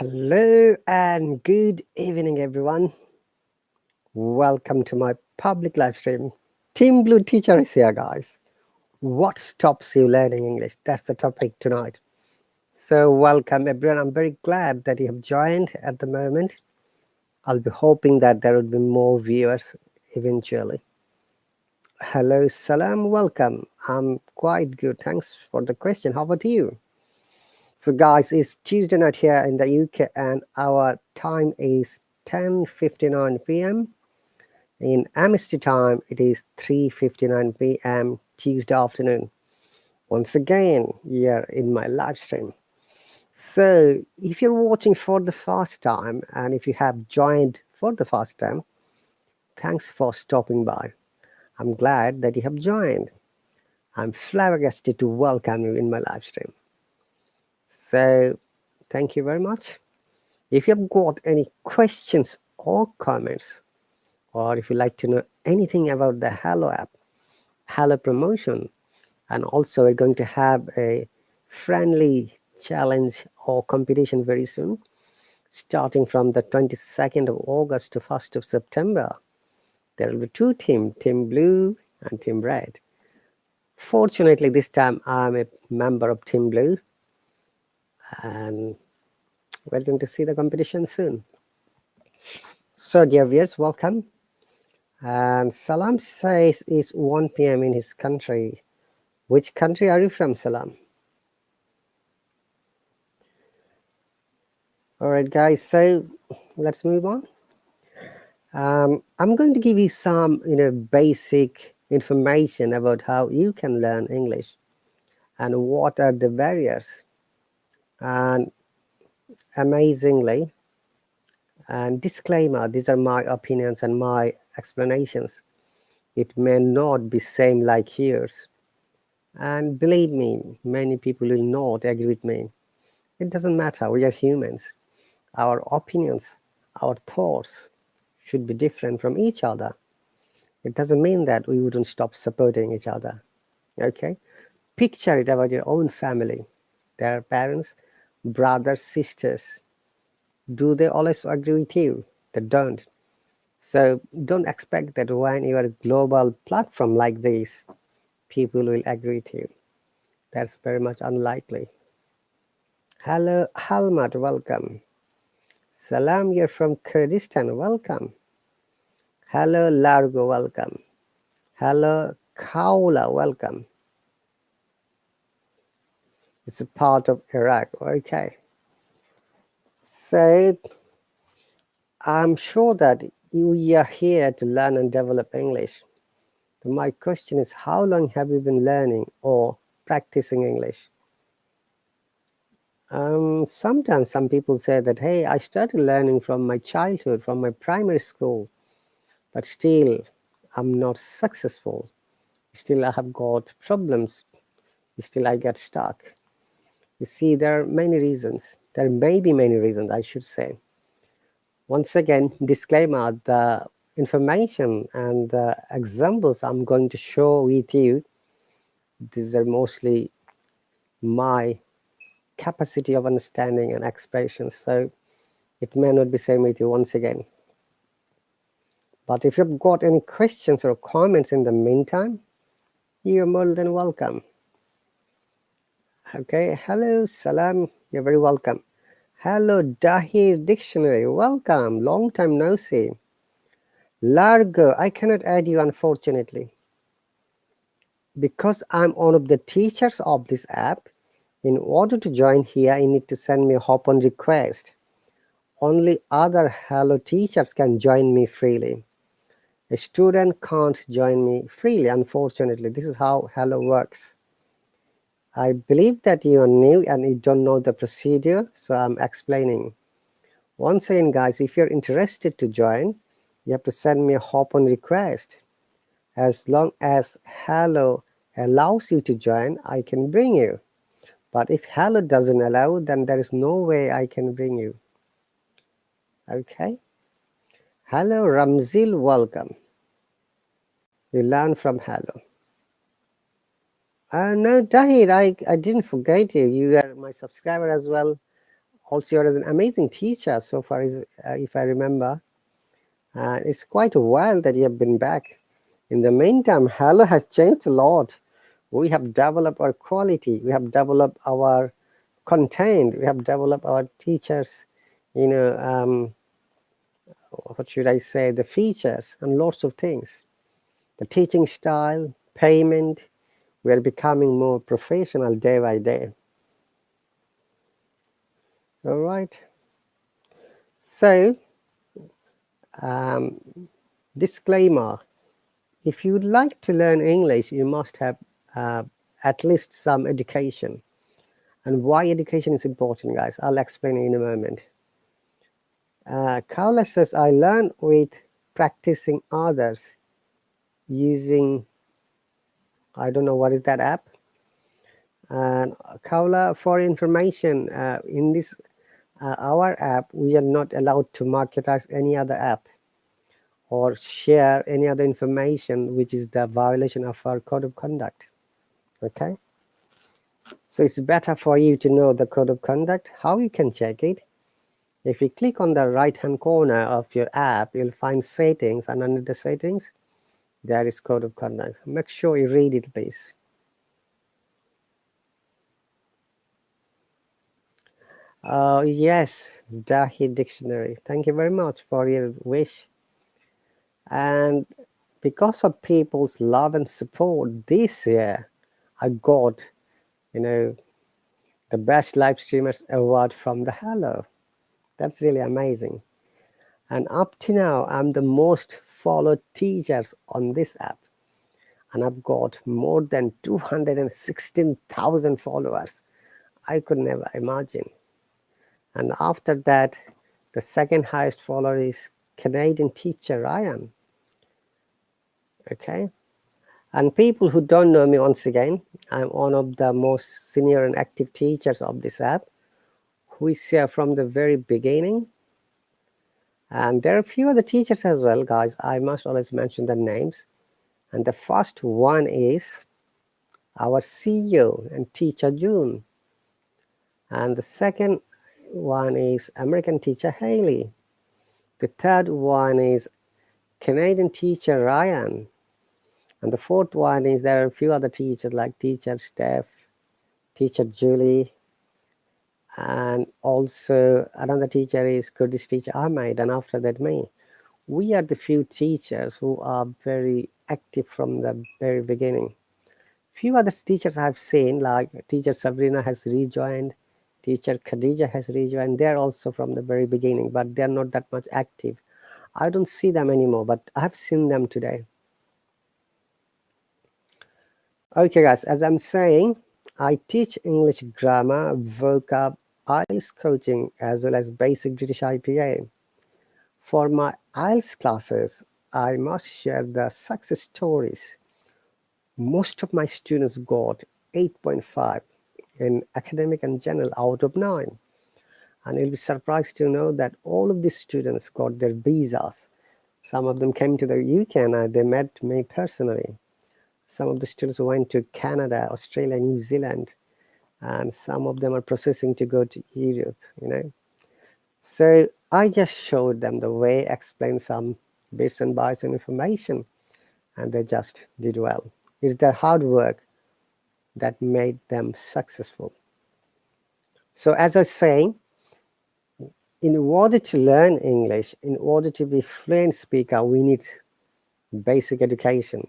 Hello and good evening, everyone. Welcome to my public live stream. Team Blue Teacher is here, guys. What stops you learning English? That's the topic tonight. So, welcome, everyone. I'm very glad that you have joined at the moment. I'll be hoping that there will be more viewers eventually. Hello, Salam. Welcome. I'm quite good. Thanks for the question. How about you? So, guys, it's Tuesday night here in the UK, and our time is 10:59 p.m. In Amnesty time, it is 3:59 p.m. Tuesday afternoon. Once again, here in my live stream. So, if you're watching for the first time, and if you have joined for the first time, thanks for stopping by. I'm glad that you have joined. I'm flabbergasted to welcome you in my live stream. So, thank you very much. If you've got any questions or comments, or if you'd like to know anything about the Hallo app, Hallo promotion, and also we're going to have a friendly challenge or competition very soon, starting from the 22nd of August to 1st of September. There will be two teams, Team Blue and Team Red. Fortunately, this time I'm a member of Team Blue, and we're going to see the competition soon. So, dear viewers, welcome. And Salam says it's 1 p.m. in his country. Which country are you from, Salam? All right, guys, so let's move on. I'm going to give you some, basic information about how you can learn English and what are the barriers. And amazingly, and disclaimer, these are my opinions and my explanations. It may not be same like yours. And believe me, many people will not agree with me. It doesn't matter, we are humans. Our opinions, our thoughts should be different from each other. It doesn't mean that we wouldn't stop supporting each other. Okay? Picture it about your own family. Their parents, brothers, sisters. Do they always agree with you? They don't. So don't expect that when you are a global platform like this, people will agree with you. That's very much unlikely. Hello, Halmat, welcome. Salam, you're from Kurdistan, welcome. Hello, Largo, welcome. Hello, Kaula, welcome. It's a part of Iraq, okay. So, I'm sure that you are here to learn and develop English. My question is, how long have you been learning or practicing English? Sometimes some people say that, hey, I started learning from my childhood, from my primary school, but still I'm not successful. Still I have got problems. Still I get stuck. You see, there are many reasons. There may be many reasons, I should say. Once again, disclaimer, the information and the examples I'm going to show with you, these are mostly my capacity of understanding and expression. So it may not be same with you once again. But if you've got any questions or comments in the meantime, you're more than welcome. Okay, hello, Salam, you're very welcome. Hello, Dahir Dictionary, welcome, long time no see. Largo, I cannot add you unfortunately. Because I'm one of the teachers of this app, in order to join here, you need to send me a hop-on request. Only other Hello teachers can join me freely. A student can't join me freely, unfortunately. This is how Hello works. I believe that you are new and you don't know the procedure, so I'm explaining. Once again, guys, if you're interested to join, you have to send me a hop-on request. As long as Hello allows you to join, I can bring you. But if Hello doesn't allow, then there is no way I can bring you. Okay? Hello, Ramzil, welcome. You learn from Hello. No, Dahir, I didn't forget you. You are my subscriber as well. Also, you're an amazing teacher so far, if I remember. It's quite a while that you have been back. In the meantime, Hallo has changed a lot. We have developed our quality, we have developed our content, we have developed our teachers, what should I say, the features and lots of things. The teaching style, payment, we are becoming more professional day by day. All right. So, disclaimer, if you would like to learn English, you must have at least some education. And why education is important, guys, I'll explain in a moment. Kaula says, I learn with practicing others using, I don't know what is that app. And Kaula, for information, in this our app, we are not allowed to marketize any other app or share any other information which is the violation of our code of conduct. Okay, so it's better for you to know the code of conduct. How you can check it? If you click on the right hand corner of your app, you'll find settings, and under the settings there is code of conduct. Make sure you read it, please. Yes, Dahi Dictionary, thank you very much for your wish. And because of people's love and support, this year I got, the best live streamers award from the Hallo. That's really amazing. And up to now, I'm the most followed teachers on this app, and I've got more than 216,000 followers. I could never imagine. And after that, the second highest follower is Canadian teacher Ryan. Okay. And people who don't know me, once again, I'm one of the most senior and active teachers of this app, who is here from the very beginning. And there are a few other teachers as well, guys. I must always mention the names. And the first one is our CEO and teacher June. And the second one is American teacher Haley. The third one is Canadian teacher Ryan. And the fourth one is there are a few other teachers like teacher Steph, teacher Julie, and also another teacher is Kurdish teacher Ahmed, and after that me. We are the few teachers who are very active from the very beginning. Few other teachers I've seen, like teacher Sabrina has rejoined, teacher Khadija has rejoined. They're also from the very beginning, but they're not that much active. I don't see them anymore, but I've seen them today. Okay, guys, as I'm saying, I teach English grammar, vocab, IELTS coaching, as well as basic British IPA. For my IELTS classes, I must share the success stories. Most of my students got 8.5 in academic and general out of 9. And you'll be surprised to know that all of these students got their visas. Some of them came to the UK and they met me personally. Some of the students went to Canada, Australia, New Zealand, and some of them are processing to go to Europe. So I just showed them the way, explained some bits and bytes and information, and they just did well. It's their hard work that made them successful. So as I was saying, in order to learn English, in order to be fluent speaker, we need basic education.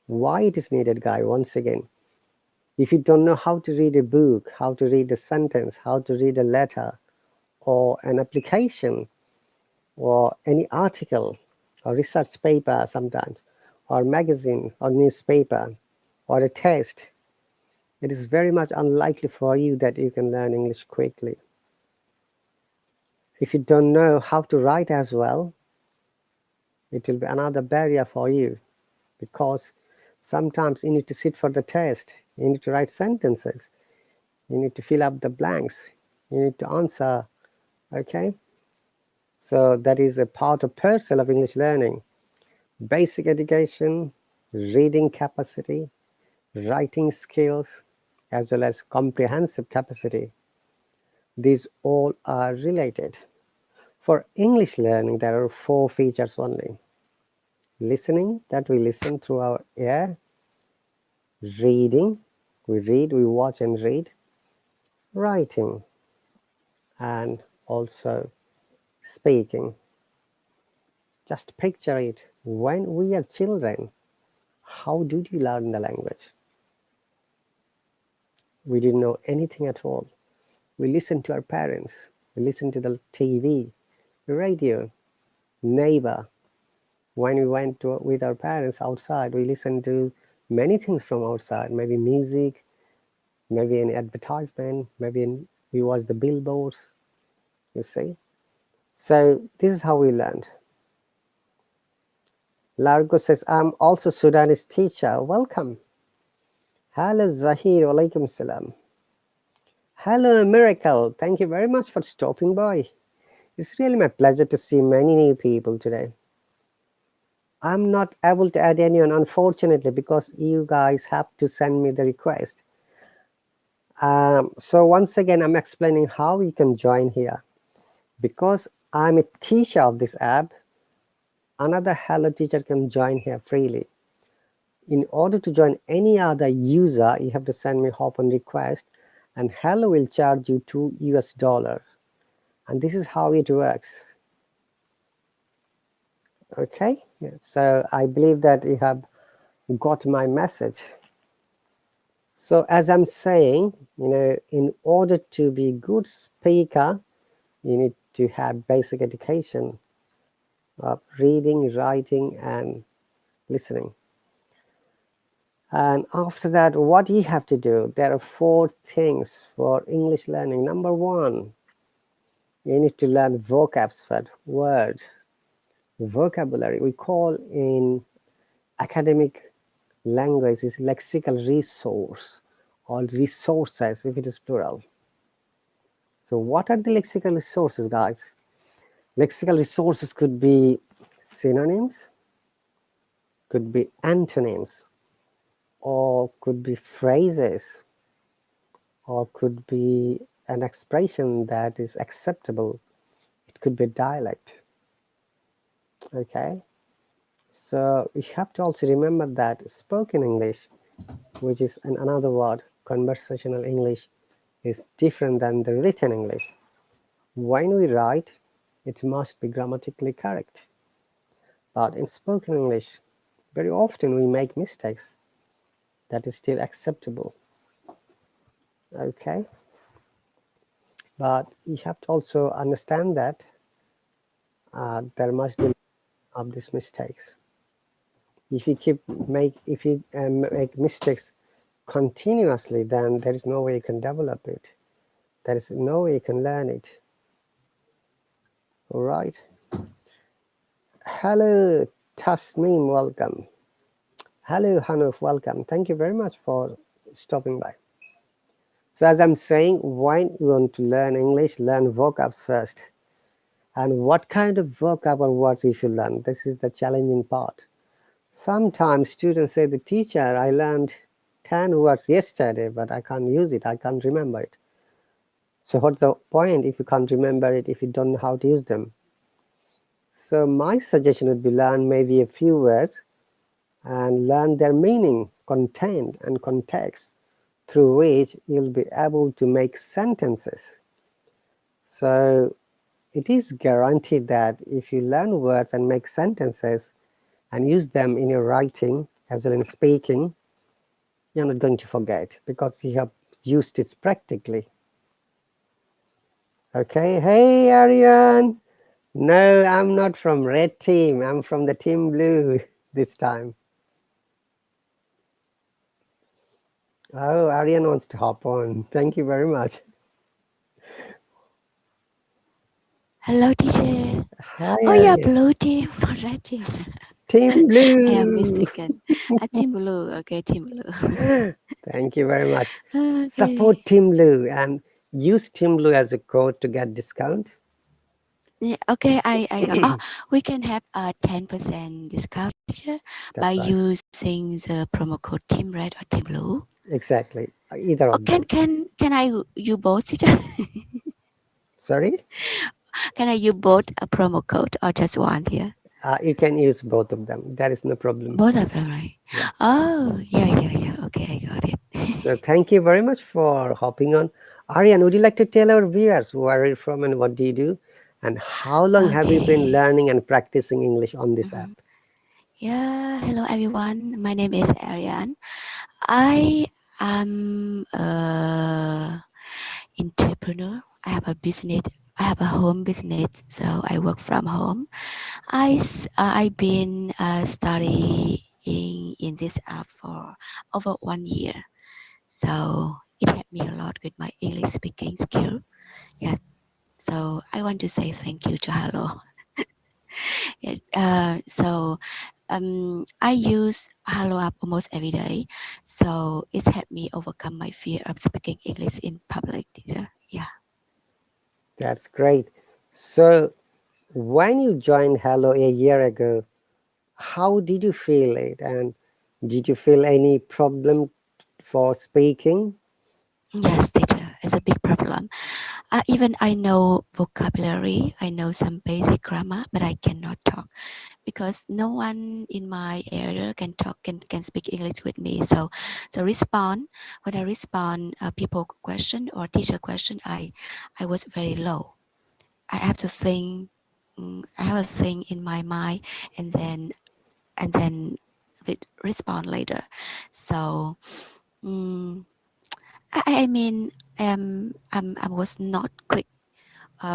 Why it is needed, guy? Once again, if you don't know how to read a book, how to read a sentence, how to read a letter or an application or any article or research paper sometimes, or magazine or newspaper or a test, it is very much unlikely for you that you can learn English quickly. If you don't know how to write as well, it will be another barrier for you, because sometimes you need to sit for the test, you need to write sentences, you need to fill up the blanks, you need to answer. Okay, so that is a part of parcel of English learning. Basic education, reading capacity, writing skills, as well as comprehensive capacity. These all are related. For English learning, there are four features only. Listening, that we listen through our ear. Reading, we read, we watch and read. Writing, and also speaking. Just picture it. When we are children, how did you learn the language? We didn't know anything at all. We listened to our parents. We listened to the TV, radio, neighbor. When we went with our parents outside, we listened to many things from outside, maybe music, maybe an advertisement, we watched the billboards, you see. So this is how we learned. Largo says, I'm also Sudanese teacher. Welcome. Hello Zahir, walaikum salam. Hello Miracle, thank you very much for stopping by. It's really my pleasure to see many new people today. I'm not able to add anyone, unfortunately, because you guys have to send me the request. So once again, I'm explaining how you can join here. Because I'm a teacher of this app, another Hello teacher can join here freely. In order to join any other user, you have to send me open request, and Hello will charge you $2. And this is how it works. Okay, yeah. So I believe that you have got my message. So as I'm saying, in order to be good speaker, you need to have basic education of reading, writing, and listening. And after that, what you have to do, there are four things for English learning. Number one, you need to learn vocabs, for words, vocabulary. We call in academic language is lexical resource or resources if it is plural. So what are the lexical resources, guys? Lexical resources could be synonyms, could be antonyms, or could be phrases, or could be an expression that is acceptable. It could be dialect. Okay, so we have to also remember that spoken English, which is another word, conversational English, is different than the written English. When we write, it must be grammatically correct. But in spoken English, very often we make mistakes. That is still acceptable. Okay, but you have to also understand that there must be of these mistakes. If you make mistakes continuously, then there is no way you can develop it. There is no way you can learn it. All right. Hello, Tasneem, welcome. Hello, Hanuf, welcome. Thank you very much for stopping by. So as I'm saying, when you want to learn English, learn vocabs first. And what kind of vocab or words you should learn? This is the challenging part. Sometimes students say, the teacher, I learned 10 words yesterday, but I can't use it, I can't remember it. So what's the point if you can't remember it, if you don't know how to use them? So my suggestion would be learn maybe a few words and learn their meaning, content, and context, through which you'll be able to make sentences. So it is guaranteed that if you learn words and make sentences and use them in your writing as well as speaking, you're not going to forget because you have used it practically. Okay, hey Ariane. No, I'm not from red team. I'm from the team blue this time. Oh, Ariane wants to hop on. Thank you very much. Hello, teacher. Hi, Oh, yeah, Ariane. blue team, not red team. Team I am blue. mistaken. Team blue. Okay, team blue. Thank you very much. Okay. Support Team Blue and use Team Blue as a code to get discount. Yeah, okay, I got. Oh, we can have a 10% discount, teacher, by That's right. using the promo code Team Red or Team Blue. Exactly. Either Oh, of them. can I you both, teacher? Sorry? Can I use both a promo code or just one here? You can use both of them. There is no problem. Both of them, right? Yeah. Oh, yeah, yeah, yeah. Okay, I got it. So thank you very much for hopping on. Aryan, would you like to tell our viewers where are you from and what do you do? And how long have you been Okay. learning and practicing English on this app? Mhm. Yeah, hello everyone. My name is Ariane. I am a entrepreneur. I have a business. I have a home business, so I work from home. I've been studying in this app for over 1 year, so it helped me a lot with my English speaking skill. Yeah, so I want to say thank you to Hello. Yeah, I use Hello app almost every day, so it's helped me overcome my fear of speaking English in public. Yeah. That's great. So when you joined Hello a year ago, how did you feel it? And did you feel any problem for speaking? Yes, teacher, it's a big problem. Even I know vocabulary, I know some basic grammar, but I cannot talk because no one in my area can speak English with me. So respond when I respond people question or teacher question, I was very low. I have to think. I have a thing in my mind, and then respond later. So mm, I mean I was not quick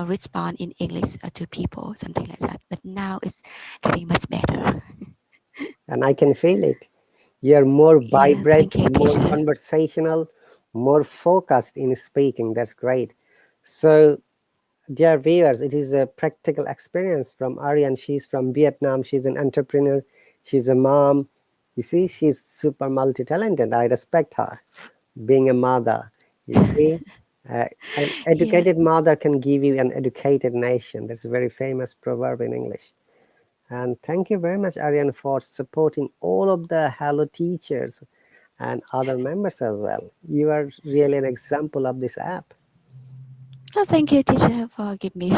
respond in English to people, something like that. But now it's getting much better. And I can feel it. You're more Yeah, vibrant, thank you, more teacher. conversational, more focused in speaking. That's great. So, dear viewers, it is a practical experience from Aryan. She's from Vietnam. She's an entrepreneur. She's a mom. You see, she's super multi-talented. I respect her. Being a mother, you see, uh, an Yeah. educated mother can give you an educated nation. That's a very famous proverb in English. And thank you very much, Aryan, for supporting all of the Hello teachers and other members as well. You are really an example of this app. Oh, thank you, teacher, for giving me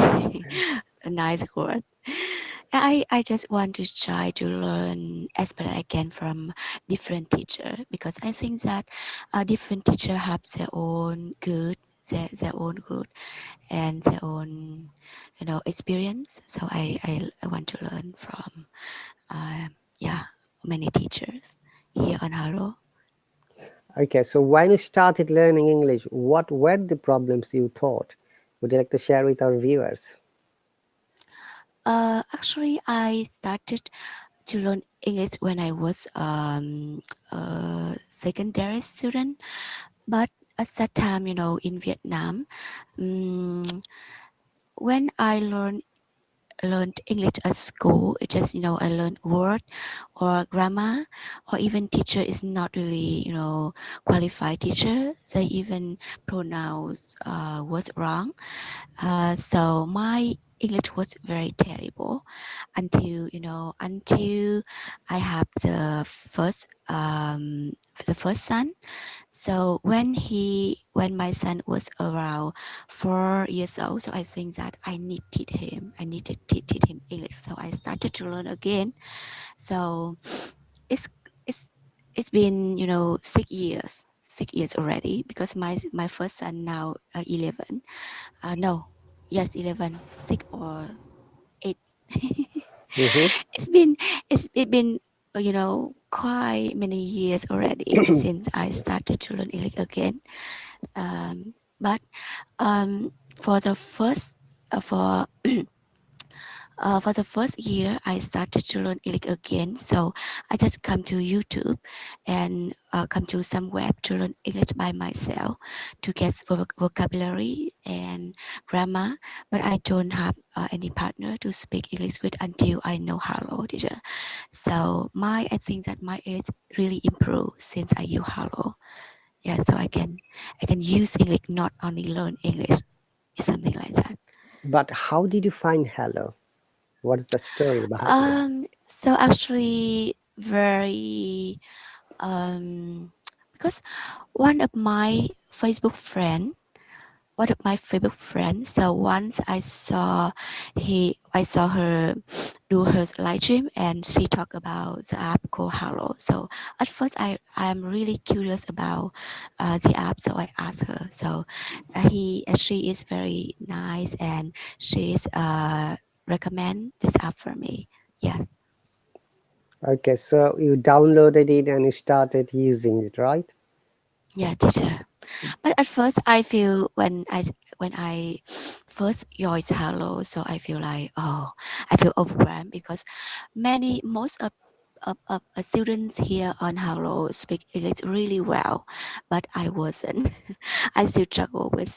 a nice word. I just want to try to learn as much as I can from different teacher because I think that different teacher have their own good and their own experience. So I want to learn from yeah, many teachers here on Haro. Okay, so when you started learning English, what were the problems you thought? Would you like to share with our viewers? Actually, I started to learn English when I was a secondary student, but at that time, in Vietnam, um, when I learned English at school, it just I learned word or grammar, or even teacher is not really qualified teacher. They even pronounce words wrong. So my English was very terrible until I have the first son. So when my son was around 4 years old, so I think that I needed to teach him English. So I started to learn again. So it's it's it's been 6 years already because my first son now 11. No, yes, 11, 6 or 8. Mm-hmm. It's been quite many years already since I started to learn English again. But for the first for for the first year, I started to learn English again. So I just come to YouTube and come to some web to learn English by myself to get vocabulary and grammar. But I don't have any partner to speak English with until I know Hello teacher. So I think that my English really improved since I use Hello. Yeah, so I can use English, not only learn English. It's something like that. But how did you find Hello? What's the story behind it? So actually very um because one of my Facebook friend one of my favorite friends. So once I saw her do her live stream, and she talked about the app called Hallo. So at first I'm really curious about the app, so I asked her. So she is very nice, and she's recommend this app for me. Yes. Okay, so you downloaded it and you started using it, right? Yeah, teacher. But at first, I feel when I first joined Hello, so I feel like, oh, I feel overwhelmed because most of students here on Hello speak English really well, but I wasn't. I still struggle with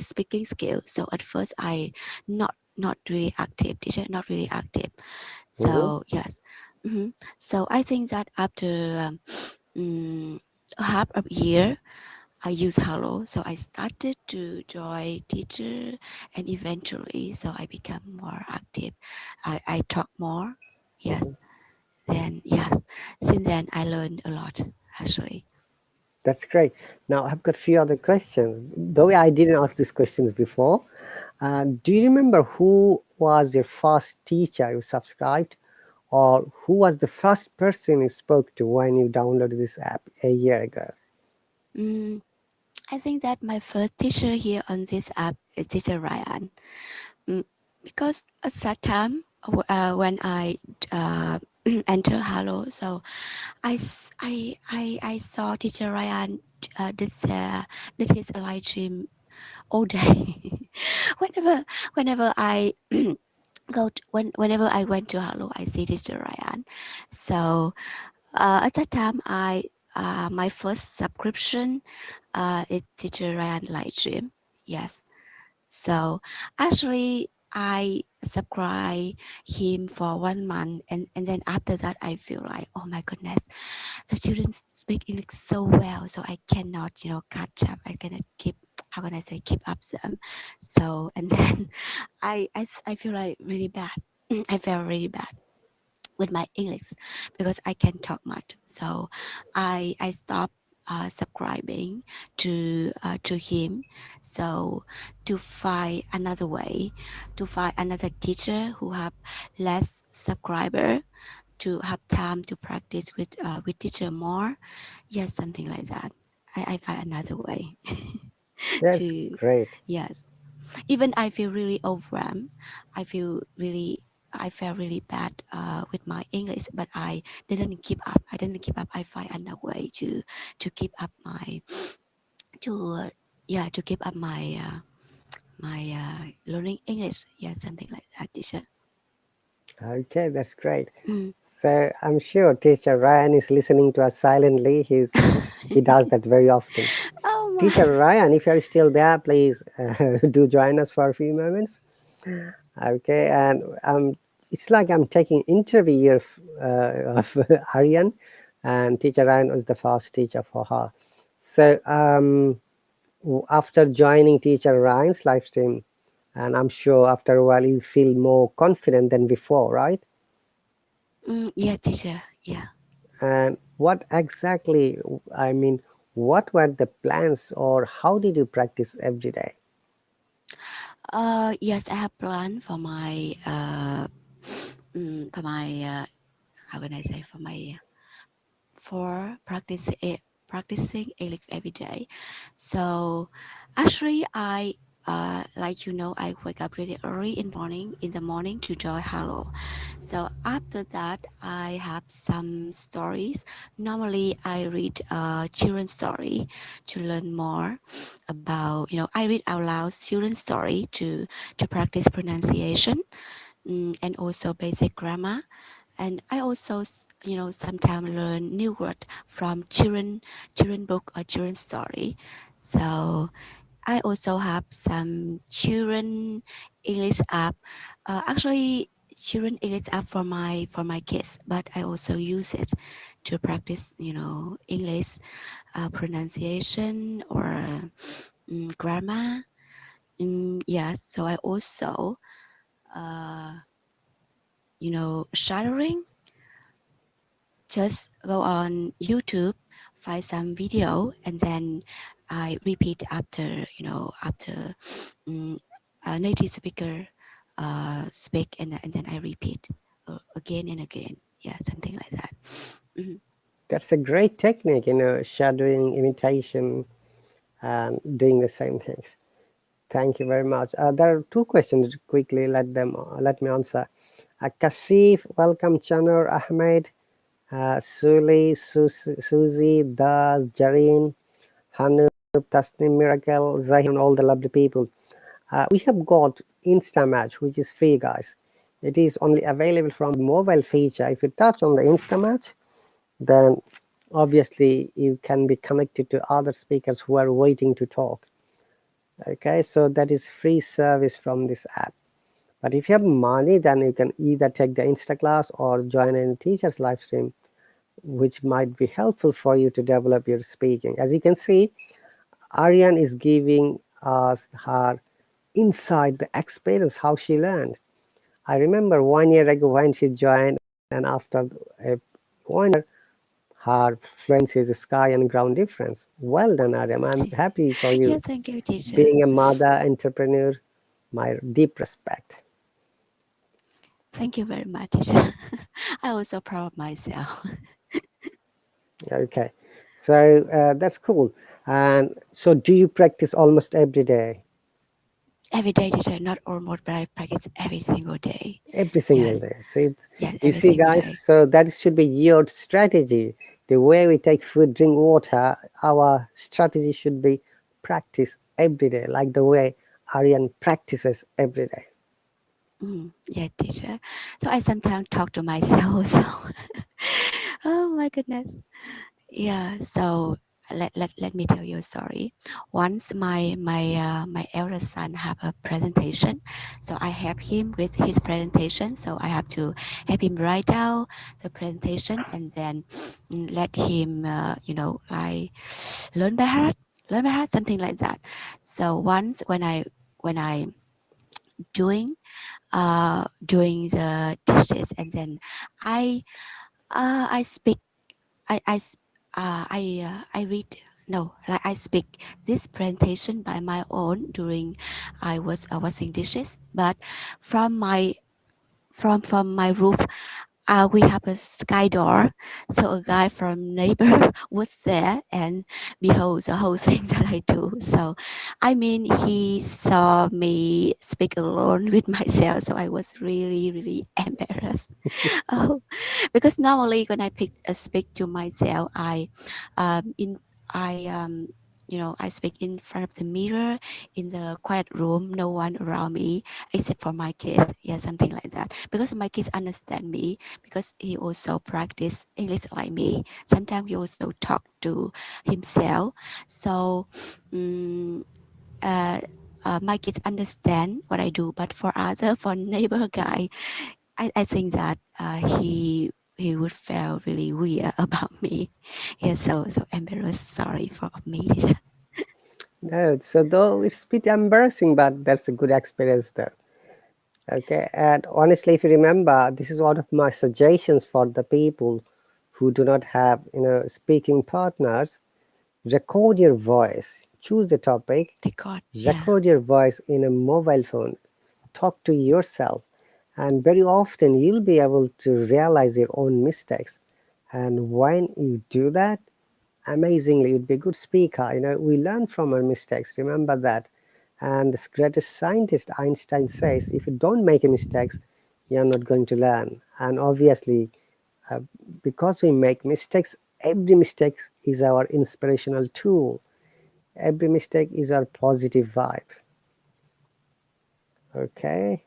speaking skills. So at first, I not really active, teacher, not really active. Mm-hmm. So yes. So I think that after mm, half a year I use Hello. So I started to join teacher, and eventually so I become more active. I talk more. Yes. Mm-hmm. Then yes. Since then I learned a lot actually. That's great. Now I've got a few other questions. Though I didn't ask these questions before. Do you remember who was your first teacher you subscribed, or who was the first person you spoke to when you downloaded this app a year ago? Mm, I think that my first teacher here on this app is teacher Ryan. Mm, because at that time when I enter Hello, so I saw teacher Ryan did his live stream all day. whenever whenever I whenever I went to Hello, I see teacher Ryan. So at that time, I my first subscription is teacher Ryan live stream. Yes. So actually, I subscribe him for 1 month, and then after that, I feel like, oh my goodness, the children speak English so well, so I cannot, catch up. I cannot keep, how can I say, keep up them. So and then I feel like really bad. I felt really bad with my English because I can talk much. So I stopped subscribing to him. So to find another way, to find another teacher who have less subscriber, to have time to practice with teacher more. Yes, something like that. I find another way That's to great. yes. Even I feel really overwhelmed. I feel really I felt really bad with my English, but I didn't give up. I didn't give up. I find another way to keep up my to to keep up my learning English. Yeah, something like that, teacher. Okay, that's great. Mm. So I'm sure teacher Ryan is listening to us silently. He does that very often. Oh Teacher my. Ryan, if you're still there, please do join us for a few moments. Okay, and it's like I'm taking interview of Aryan, and teacher Ryan was the first teacher for her. So after joining teacher Ryan's live stream, and I'm sure after a while you feel more confident than before, right? Yeah, teacher. Yeah. And what exactly, I mean, what were the plans, or how did you practice every day? Yes, I have plan for my how can I say for practicing English every day. So actually, I wake up really early in the morning to join Hello. So after that, I have some stories. Normally, I read children's story to learn more about. I read out loud children's story to practice pronunciation, and also basic grammar. And I also sometimes learn new word from children book or children story. So I also have some children English app, actually children English app for my kids, but I also use it to practice English pronunciation or grammar. Yes, so I also uh, shadowing, just go on YouTube, find some video, and then I repeat after, after um, a native speaker speak, and then I repeat again and again. Yeah, something like that. Mhm. That's a great technique, shadowing, imitation, and doing the same things. Thank you very much. There are two questions quickly. Let me answer. Kashif, welcome. Chanur, Ahmed, Suli, Susie, Daz, Jareen, Hanu, Tasnim, Miracle, Zahir, and all the lovely people. We have got Insta Match, which is free, guys. It is only available from the mobile feature. If you touch on the Insta Match, then obviously you can be connected to other speakers who are waiting to talk. Okay, so that is free service from this app. But if you have money, then you can either take the Insta class or join a teacher's live stream, which might be helpful for you to develop your speaking. As you can see, Aryan is giving us her inside the experience, how she learned. I remember 1 year ago when she joined, and after 1 year, her fluency is a sky and ground difference. Well done, Aryan. I'm happy for Yeah, you. thank you, teacher. Being a mother, entrepreneur, my deep respect. Thank you very much, teacher. I also proud of myself. Okay, so that's cool. And so, do you practice almost every day? Every day, teacher, not almost, but I practice every single day. Every single Yes, day. See, yes, you every see, single guys. day. So that should be your strategy. The way we take food, drink water, our strategy should be practice every day, like the way Aryan practices every day. Yeah, teacher. So I sometimes talk to myself. So, oh my goodness. Yeah. So let me tell you a story. Once my eldest son have a presentation, so I help him with his presentation. So I have to help him write down the presentation and then let him like learn by heart, something like that. So once when I doing the dishes, and then I speak I s- I read, no, like I speak this presentation by my own during I was washing dishes, but from my roof, we have a sky door, so a guy from neighbor was there and behold the whole thing that I do. So I mean, he saw me speak alone with myself, so I was really really embarrassed. Oh, because normally when I speak to myself, in I I speak in front of the mirror in the quiet room, no one around me except for my kids. Yeah, something like that. Because my kids understand me because he also practice English like me. Sometimes he also talk to himself. So um, uh, my kids understand what I do, but for neighbor guy, I think that he would feel really weird about me. Yeah, so embarrassed. Sorry for me. No, so though it's a bit embarrassing, but that's a good experience though. Okay, and honestly, if you remember, this is one of my suggestions for the people who do not have, speaking partners. Record your voice, choose a topic, Record. Yeah. record your voice in a mobile phone, talk to yourself, and very often you'll be able to realize your own mistakes. And when you do that, amazingly, you'd be a good speaker. We learn from our mistakes, remember that. And the greatest scientist Einstein says, if you don't make mistakes, you're not going to learn. And obviously, uh, because we make mistakes, every mistake is our inspirational tool. Every mistake is our positive vibe. Okay.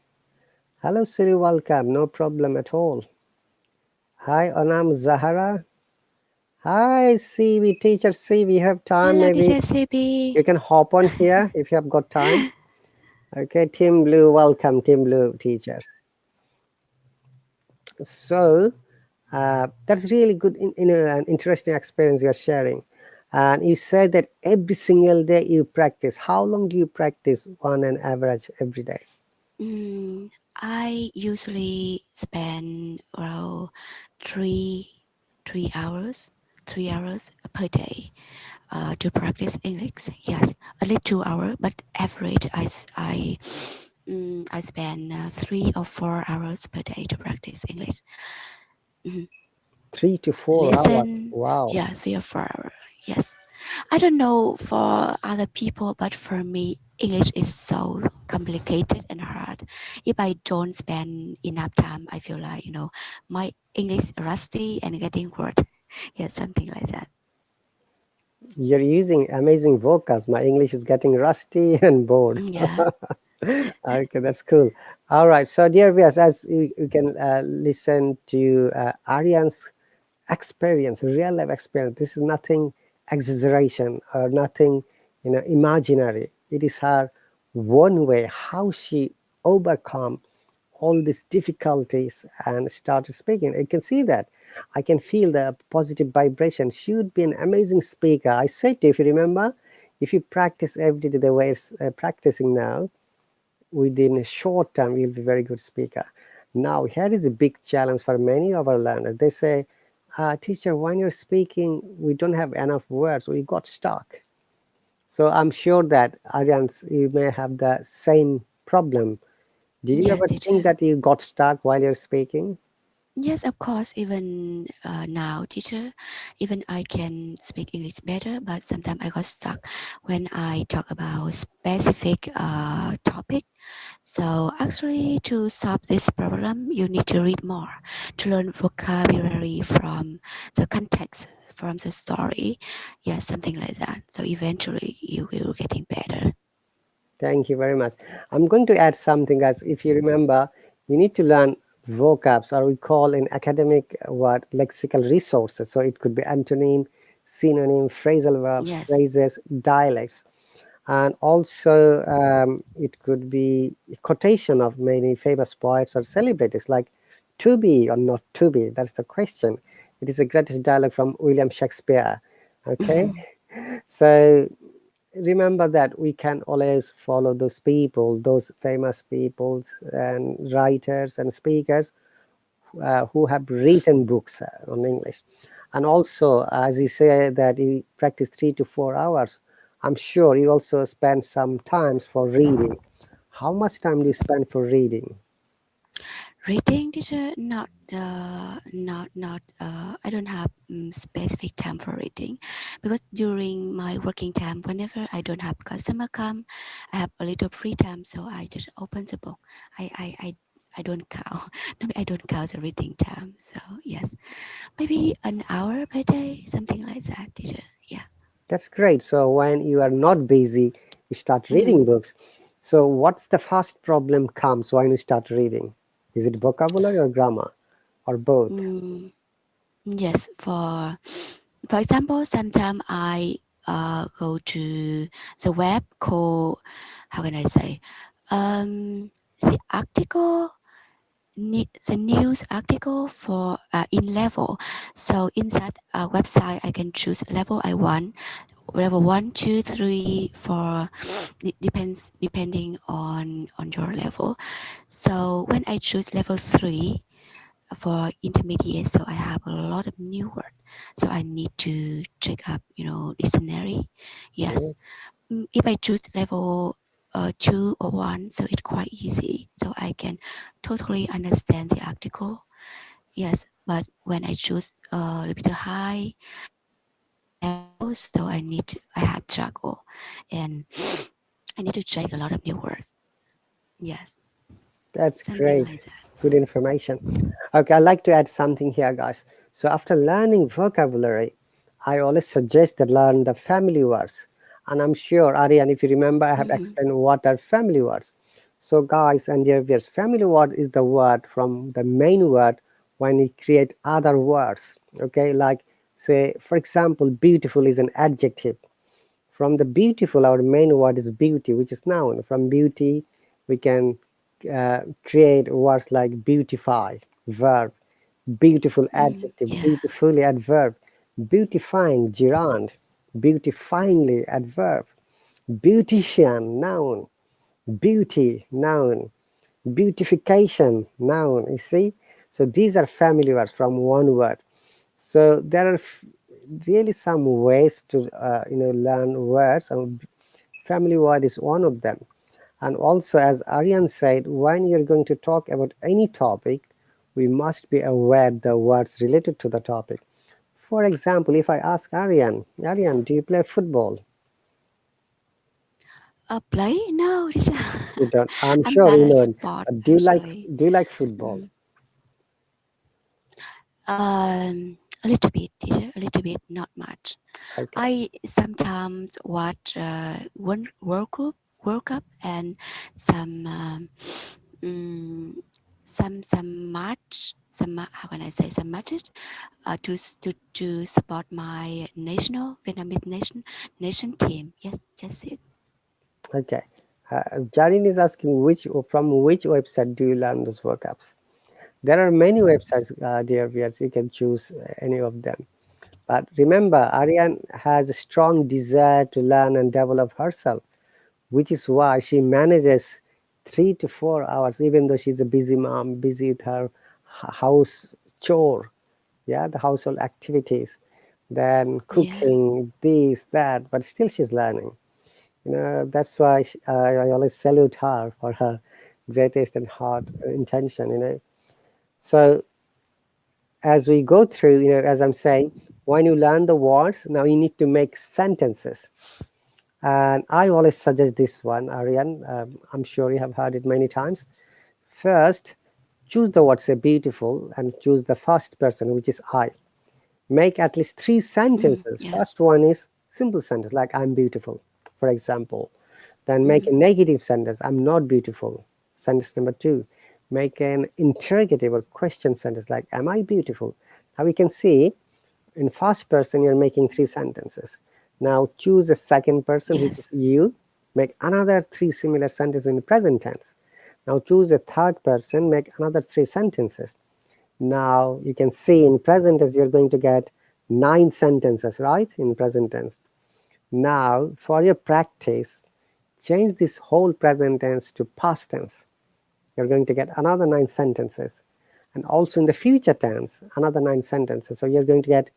Hello, Siri. Welcome. No problem at all. Hi, Anam Zahara. Hi, see, we teacher, see, we have time. Hello, Maybe teacher CB. you can hop on here if you have got time. Okay, Team Blue, welcome, Team Blue teachers. So that's really good, an interesting experience you're sharing. And you said that every single day you practice. How long do you practice on an average every day? I usually spend around three 3 hours. 3 hours per day to practice English. Yes, at least 2 hours, but average I spend 3 or 4 hours per day to practice English. Mhm. 3 to 4 hours. Listen, Wow. yeah, 3 or 4 hours. Yes, I don't know for other people, but for me, English is so complicated and hard. If I don't spend enough time, I feel like my English rusty and getting word. Yeah, something like that. You're using amazing vocals. My English is getting rusty and bored. Yeah. Okay, that's cool. All right. So, dear viewers, as you can listen to Aryan's experience, real life experience, this is nothing exaggeration or nothing, imaginary. It is her one way how she overcome all these difficulties and started speaking. I can see that. I can feel the positive vibration. She would be an amazing speaker. I said to you, if you remember, if you practice every day the way it's practicing now, within a short time you'll be a very good speaker. Now here is a big challenge for many of our learners. They say, teacher, when you're speaking, we don't have enough words, we got stuck. So I'm sure that Aryans, you may have the same problem. Did you Yes, ever think teacher. that you got stuck while you're speaking? Yes, of course. Even now, teacher, even I can speak English better, but sometimes I got stuck when I talk about specific topic. So actually, to solve this problem, you need to read more, to learn vocabulary from the context, from the story. Yeah, something like that. So eventually, you will getting better. Thank you very much. I'm going to add something, guys. If you remember, you need to learn vocabs, or we call in academic word lexical resources. So it could be antonym, synonym, phrasal verbs, Yes. phrases, dialects, and also it could be a quotation of many famous poets or celebrities, like to be or not to be. That's the question. It is a greatest dialogue from William Shakespeare. Okay, so remember that we can always follow those people, those famous peoples and writers and speakers who have written books on English. And also, as you say that you practice 3 to 4 hours, I'm sure you also spend some times for reading. How much time do you spend for reading? Reading teacher, not. I don't have specific time for reading, because during my working time, whenever I don't have customer come, I have a little free time, so I just open the book. I don't count. No, I don't count the reading time. So yes, maybe an hour per day, something like that, teacher. Yeah. That's great. So when you are not busy, you start Mm-hmm. reading books. So what's the first problem comes when you start reading? Is it vocabulary or grammar or both? Mm, yes. For example, sometimes I go to the web called, how can I say, the article, the news article for in level. So in that website, I can choose level I want, level 1, 2, 3, 4. It depends depending on your level. So when I choose level 3, for intermediate, so I have a lot of new word, so I need to check up dictionary. Yes. If I choose level 2 or 1, so it's quite easy, so I can totally understand the article. Yes, but when I choose a little bit high level, so I have struggle, and I need to check a lot of new words. Yes, That's something great. like that. Good information. Okay, I'd like to add something here, guys. So after learning vocabulary, I always suggest that learn the family words. And I'm sure, Aryan, if you remember, I have Hmm. explained what are family words. So guys and dear viewers, family word is the word from the main word when we create other words. Okay, like say, for example, beautiful is an adjective. From the beautiful, our main word is beauty, which is noun. From beauty, we can create words like beautify, verb, beautiful adjective, Yeah. beautifully adverb, beautifying gerund, beautifyingly adverb, beautician noun, beauty noun, beautification noun. You see, so these are family words from one word. So there are really some ways to learn words, and family word is one of them. And also, as Aryan said, when you're going to talk about any topic, we must be aware the words related to the topic. For example, if I ask Aryan, do you play football? Play? No, this You don't. I'm I'm sure bad you at know. sport Do you like actually. football? Mm. A little bit, teacher, a little bit, not much. Okay, I sometimes watch one World Cup, and some mm, some match, how can I say, some matches to support my national Vietnamese nation team. Yes, that's it. okay. Jarin is asking from which website do you learn those vocabs? There are many websites, dear viewers. You can choose any of them. But remember, Aryan has a strong desire to learn and develop herself, which is why she manages 3 to 4 hours, even though she's a busy mom, busy with her house chore, yeah, the household activities, then Yeah. cooking, this, that, but still she's learning. That's why I always salute her for her greatest and heart intention. So as we go through, as I'm saying, when you learn the words, now you need to make sentences. And I always suggest this one, Aryan. I'm sure you have heard it many times. First, choose the word say beautiful and choose the first person, which is I. Make at least 3 sentences. Yeah. First one is simple sentence like I'm beautiful, for example. Then make Mm. a negative sentence, I'm not beautiful. Sentence number two, make an interrogative or question sentence like am I beautiful? Now we can see in first person you're making 3 sentences. Now choose a second person, which is Yes. you. Make another 3 similar sentences in the present tense. Now choose a third person, make another 3 sentences. Now you can see in present tense you're going to get 9 sentences, right? In present tense. Now for your practice, change this whole present tense to past tense. You're going to get another 9 sentences. And also in the future tense, another 9 sentences. So you're going to get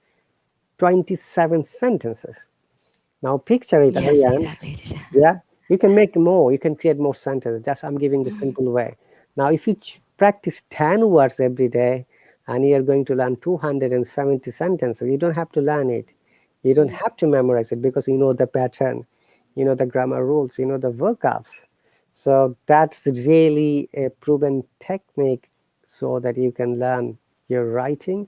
27 sentences. Now picture it, Yes, Aryan. exactly, teacher. Yeah, you can make more, you can create more sentences. Just I'm giving the Mm. simple way. Now if you practice 10 words every day and you're going to learn 270 sentences, you don't have to learn it. You don't Mm. have to memorize it because you know the pattern, you know the grammar rules, you know the vocabs. So that's really a proven technique so that you can learn your writing.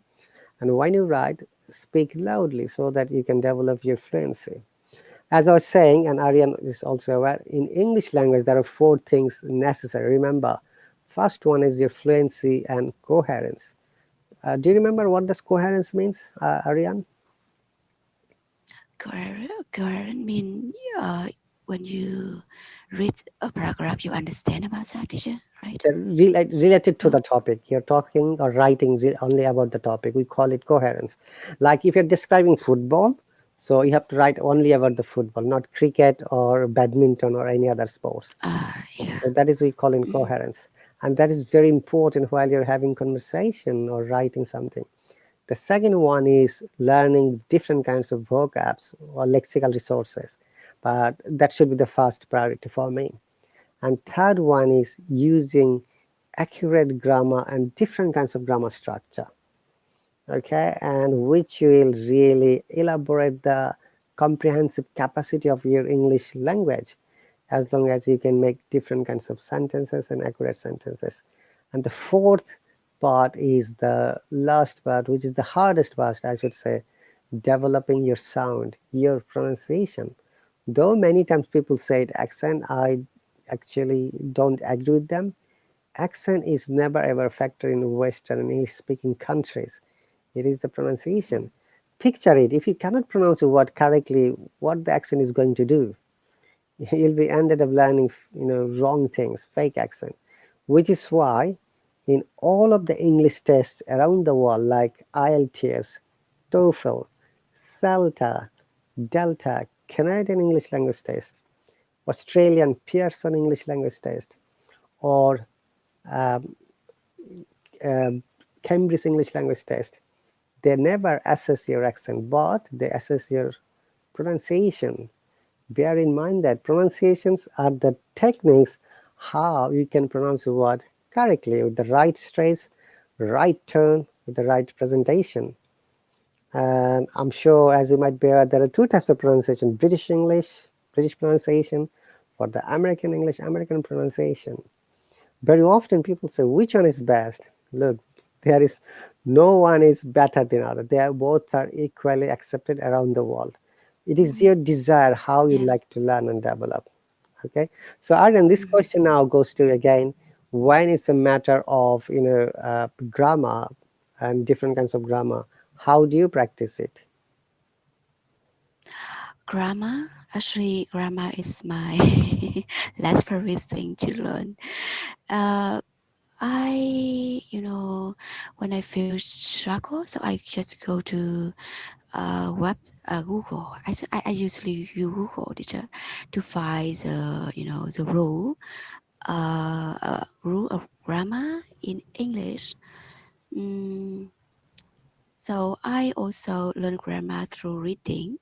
And when you write, speak loudly so that you can develop your fluency. As I was saying, and Aryan is also aware, in English language there are 4 things necessary. Remember, first one is your fluency and coherence. Do you remember what does coherence means, Aryan? Coherent mean when you read a paragraph, you understand about that, teacher, right? Related to No. the topic. You're talking or writing only about the topic. We call it coherence. Like if you're describing football, so you have to write only about the football, not cricket or badminton or any other sports. Yeah. So that is we call Mm. incoherence. And that is very important while you're having conversation or writing something. The second one is learning different kinds of vocabs or lexical resources. But that should be the first priority for me. And third one is using accurate grammar and different kinds of grammar structure. Okay, and which will really elaborate the comprehensive capacity of your English language as long as you can make different kinds of sentences and accurate sentences. And the fourth part is the last part, which is the hardest part, I should say, developing your sound, your pronunciation. Though many times people say it accent, I actually don't agree with them. Accent is never ever a factor in Western and English speaking countries. It is the pronunciation. Picture it, if you cannot pronounce a word correctly, what the accent is going to do? You'll be ended up learning wrong things, fake accent, which is why in all of the English tests around the world like IELTS, TOEFL, CELTA, Delta, Canadian English language test, Australian Pearson English language test, or um, Cambridge English language test, They never assess your accent, but they assess your pronunciation. Bear in mind that pronunciations are the techniques how you can pronounce a word correctly with the right stress, right tone, with the right presentation. And I'm sure, as you might be aware, there are two types of pronunciation: British English, British pronunciation, for the American English, American pronunciation. Very often people say, which one is best? Look, there is no one is better than other. They are both are equally accepted around the world. It is your desire how you Yes. like to learn and develop. Okay, so Aryan, this Mhm. question now goes to again when it's a matter of grammar and different kinds of grammar. How do you practice it? Grammar, actually, grammar is my last favorite thing to learn. Uh, when I feel struggle, so I just go to Google. I usually use Google to find the rule of grammar in English. Mm, so I also learn grammar through reading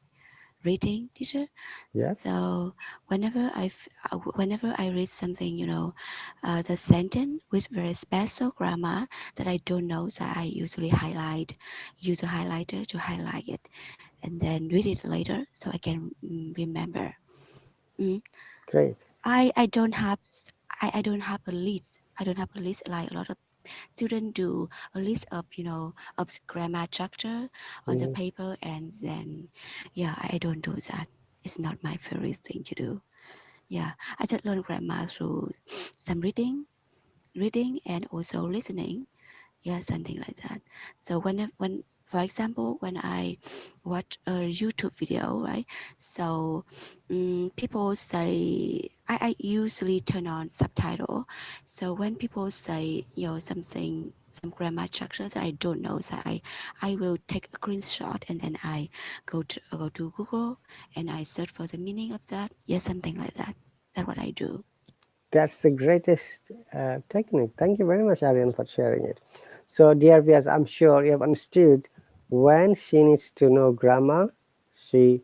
teacher. Yeah, So whenever I read something, the sentence with very special grammar that I don't know, so I usually use a highlighter to highlight it, and then read it later so I can remember. Mm. great. I don't have I don't have a list. I don't have a list like a lot of students do, a list of grammar structure on the Mhm. paper, and then yeah, I don't do that. It's not my favorite thing to do. Yeah, I just learn grammar through some reading and also listening. Yeah, something like that. So when for example, when I watch a YouTube video, right? So people say I usually turn on subtitle. So when people say something, some grammar structure that I don't know, so I will take a screenshot and then I go to Google and I search for the meaning of that. Yeah, something like that. That's what I do. That's the greatest technique. Thank you very much, Aryan, for sharing it. So, dear viewers, I'm sure you have understood when she needs to know grammar, she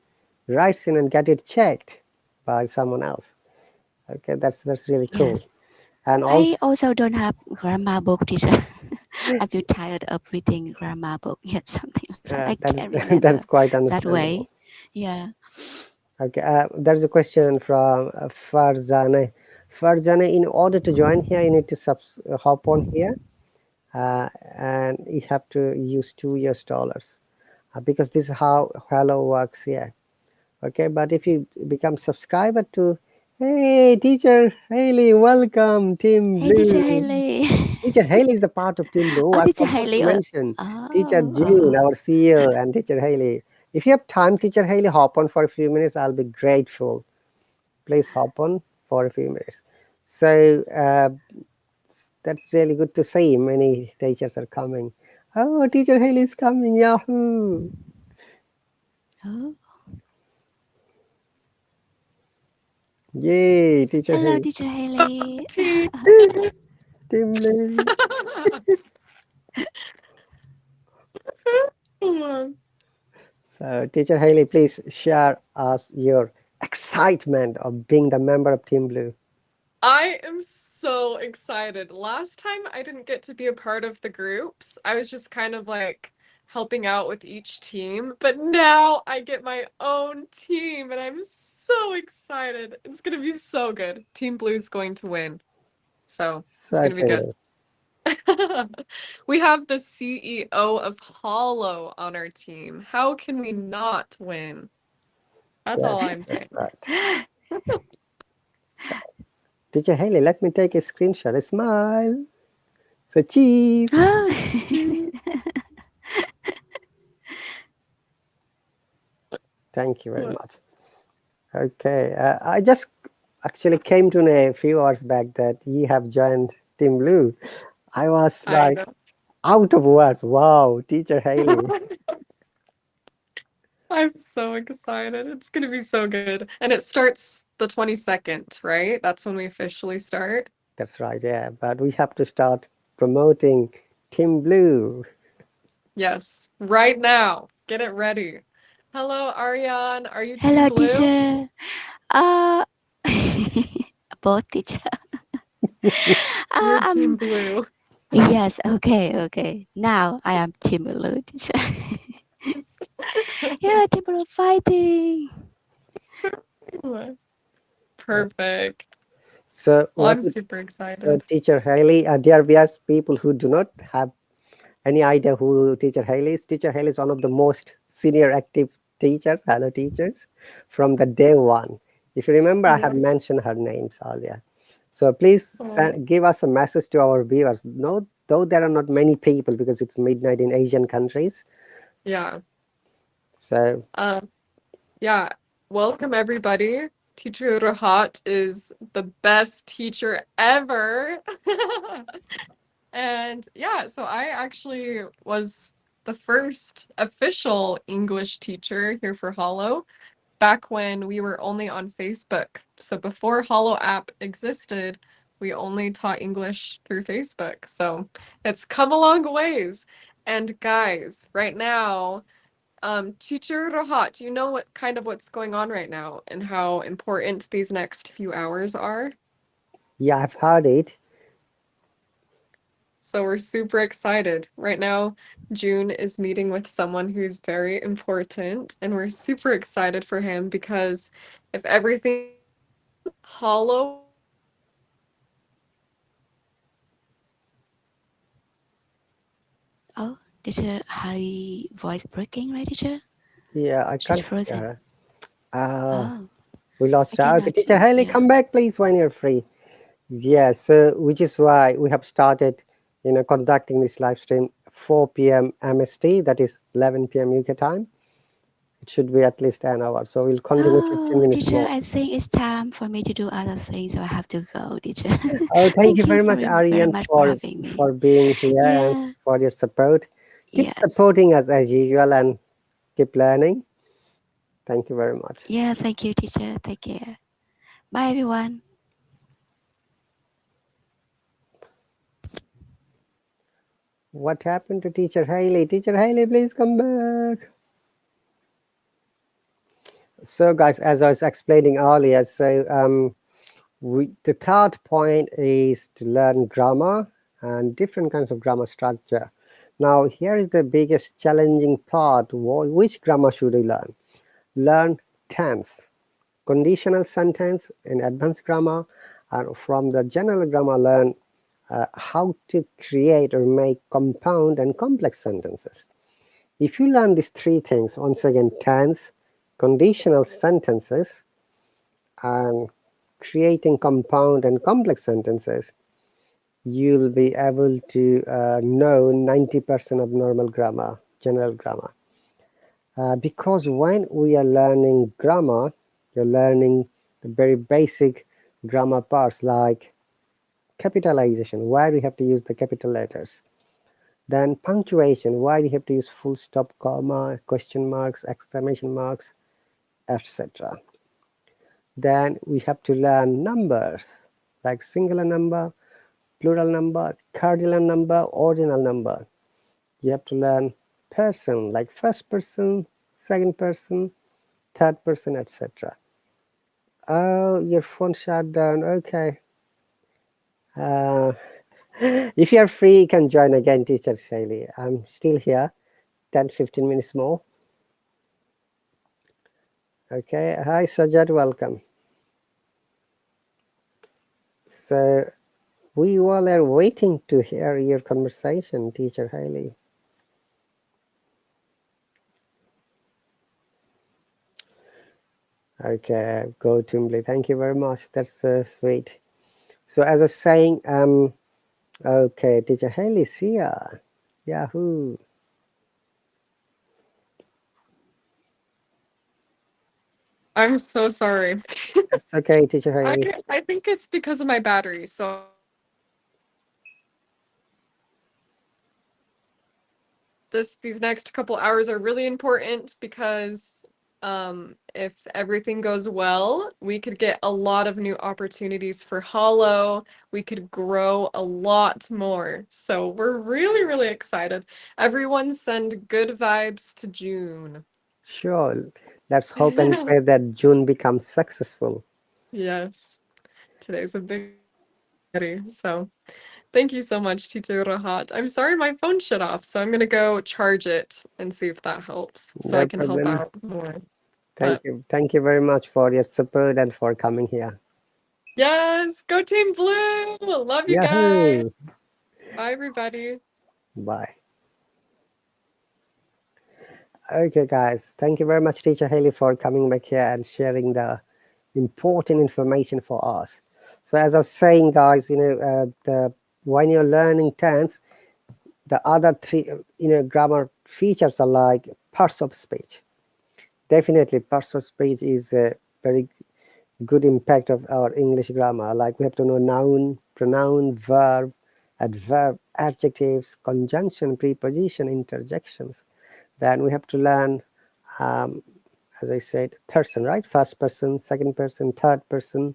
writes in and get it checked by someone else. Okay, that's really cool. Yes. And I also, also don't have grammar book teacher. I feel tired of reading grammar book. Yeah, something like that. I that is can't remember that's quite that understandable. way. Yeah. Okay, there's a question from Farzane. Farzane, in order to join here, you need to hop on here, and you have to use $2 because this is how Hello works here. Okay, but if you become subscriber to, hey, teacher Haley, welcome Team Hey, teacher Blue. Haley. Teacher Haley is the part of Team Blue. Oh, I teacher forgot to Haley. mention Teacher Oh, June, oh, our CEO, and Teacher Haley. If you have time, Teacher Haley, hop on for a few minutes. I'll be grateful. Please hop on for a few minutes. So that's really good to see. Many teachers are coming. Oh, Teacher Haley is coming. Yahoo! oh. Yay, Teacher Hello, Haley. teacher Haley. Tea. Team Blue. So, Teacher Haley, please share us your excitement of being the member of Team Blue. I am so excited. Last time I didn't get to be a part of the groups. I was just kind of like helping out with each team, but now I get my own team and I'm so excited. It's going to be so good. Team Blue's going to win. So, it's going to be good. Certainly. We have the CEO of Hollow on our team. How can we not win? That's all Yes, I'm that's saying. right. Teacher Haley, let me take a screenshot. A smile. So, cheese. Oh. Thank you very much. Okay. I just actually came to know a few hours back that you have joined Team Blue. I was I like know. out of words. Wow, Teacher Haley. I'm so excited. It's gonna be so good. And it starts the 22nd, right? That's when we officially start. That's right, yeah. But we have to start promoting Team Blue. Yes, right now. Get it ready. Hello, Ariane. Are you Team Hello, Blue? teacher. Uh, both teacher. You're Team I'm Blue. yes. Okay, okay. Now I am Team Blue, teacher. Yeah, Team Blue fighting. Perfect. So, Well, what I'm would super so excited. Teacher Haley? Dear viewers, people who do not have any idea who Teacher Haley is, Teacher Haley is one of the most senior active teachers, hello teachers, from the day one. If you remember, I have Yeah. mentioned her names earlier. So please Oh, give us a message to our viewers. No, though there are not many people because it's midnight in Asian countries. yeah. So Um, yeah. Welcome everybody. Teacher Rahat is the best teacher ever. And yeah, so I actually was the first official English teacher here for Hallo back when we were only on Facebook. So before Hallo app existed, we only taught English through Facebook. So it's come a long ways. And guys, right now, Teacher Rahat, do you know what's going on right now and how important these next few hours are? yeah, I've heard it. So we're super excited. Right now, June is meeting with someone who's very important, and we're super excited for him because if everything Hollow Oh, teacher, Harry voice breaking, right, teacher? Yeah, I She's can't hear frozen. her. Ah, Oh, we I lost her. Okay, cannot. Teacher Haley, Yeah. come back please when you're free. Yeah, so which is why we have started, conducting this live stream 4 p.m. MST, that is 11 p.m. UK time. It should be at least an hour. So we'll continue 15 Oh, minutes teacher, more. I think it's time for me to do other things, so I have to go, teacher. Oh, thank you Thank you very for much, very Aryan, much for for having me. for being here and Yeah. for your support. Keep Yes. supporting us as usual and keep learning. Thank you very much. Yeah. Thank you, teacher. Take care. Bye, everyone. What happened to Teacher Haley? Teacher Haley, please come back. So, guys, as I was explaining earlier, the third point is to learn grammar and different kinds of grammar structure. Now, here is the biggest challenging part. Which grammar should we learn? Learn tense, conditional sentence in advanced grammar, and from the general grammar, learn how to create or make compound and complex sentences. If you learn these three things, once again, tense, conditional sentences, and creating compound and complex sentences, you'll be able to know 90% of normal grammar, general grammar. Because when we are learning grammar, you're learning the very basic grammar parts like capitalization, why we have to use the capital letters. Then punctuation, why we have to use full stop, comma, question marks, exclamation marks, etc. Then we have to learn numbers like singular number, plural number, cardinal number, ordinal number. You have to learn person like first person, second person, third person, etc. Oh, your phone shut down. Okay. Uh, if you are free, you can join again, Teacher Shaili. I'm still here, 10-15 minutes more. Okay. Hi, Sajad. Welcome. So we all are waiting to hear your conversation, Teacher Haley. Okay, go Timbley. Thank you very much. That's sweet. So as I was saying, okay, Teacher Haley's here. Yahoo. I'm so sorry. That's okay, Teacher I Haley. I think it's because of my battery. So these next couple hours are really important because if everything goes well, we could get a lot of new opportunities for Hallo. We could grow a lot more. So we're really, really excited. Everyone send good vibes to June. Sure. Let's hope and pray that June becomes successful. Yes, today's a big day. So thank you so much, Teacher Rahat. I'm sorry my phone shut off, so I'm gonna go charge it and see if that helps so I No can help problem. out more. Thank But you. Thank you very much for your support and for coming here. yes, go Team Blue! Love you guys. Yahoo! Bye, everybody. Bye. Okay, guys. Thank you very much, Teacher Haley, for coming back here and sharing the important information for us. So, as I was saying, guys, the when you're learning tense, the other three, grammar features are like parts of speech. Definitely, parts of speech is a very good impact of our English grammar. Like we have to know noun, pronoun, verb, adverb, adjectives, conjunction, preposition, interjections. Then we have to learn, um, as I said, person, right? First person, second person, third person.